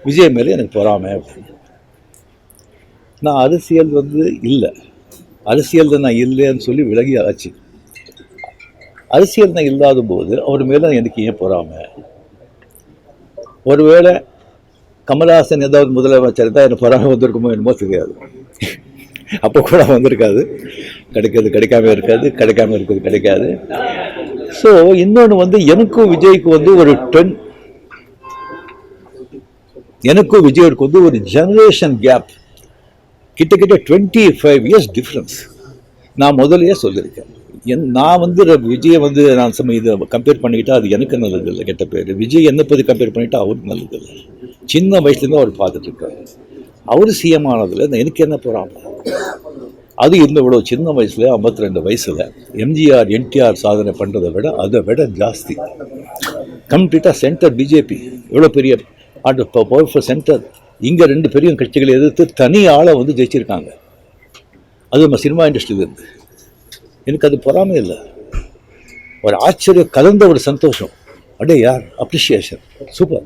விஜய் மேலே எனக்கு பொறாமை அப்படின்னு. நான் அரசியல் இல்லை, அரசியல் நான் இல்லைன்னு சொல்லி விலகி ஆச்சு. அரசியல் நான் இல்லாத போது அவர் மேலே எனக்கு ஏன் பொறாமை? ஒருவேளை கமல்ஹாசன் ஏதாவது முதலமைச்சர் தான் எனக்கு பொறாமை வந்திருக்குமோ என்னமோ தெரியாது. அப்போ கூட வந்திருக்காது. கிடைக்கிறது கிடைக்காம இருக்காது, கிடைக்காம இருக்கிறது கிடைக்காது. ஸோ இன்னொன்று எனக்கும் விஜய்க்கு ஒரு எனக்கும் விஜய்க்கு ஒரு ஜெனரேஷன் கேப், கிட்டத்தட்ட 25 years டிஃப்ரென்ஸ். நான் முதலையே சொல்லியிருக்கேன். நான் விஜயை நான் இதை கம்பேர் பண்ணிக்கிட்டா அது எனக்கு நல்லது இல்லை, கெட்ட பேர். விஜய் என்னை பற்றி கம்பேர் பண்ணிட்டா அவருக்கு நல்லது இல்லை. சின்ன வயசுலேருந்து அவர் பார்த்துட்டு இருக்காரு. அவர் சிஎம் ஆனதில் எனக்கு என்ன போகிறாங்க? அது இவ்வளோ சின்ன வயசில் 52 வயசில் எம்ஜிஆர் என்டிஆர் சாதனை பண்ணுறதை விட அதை விட ஜாஸ்தி. கம்ப்ளீட்டாக சென்டர் பிஜேபி எவ்வளோ பெரிய பவர்ஃபுல் சென்டர். இங்கே 2 பெரிய கட்சிகளை எதிர்த்து தனி ஆளை ஜெயிச்சிருக்காங்க. அது நம்ம சினிமா இண்டஸ்ட்ரியிலேருந்து. எனக்கு அது பொறாமை இல்லை, ஒரு ஆச்சரியம் கலந்த ஒரு சந்தோஷம். அடே யார் அப்ரிஷியேஷன், சூப்பர்.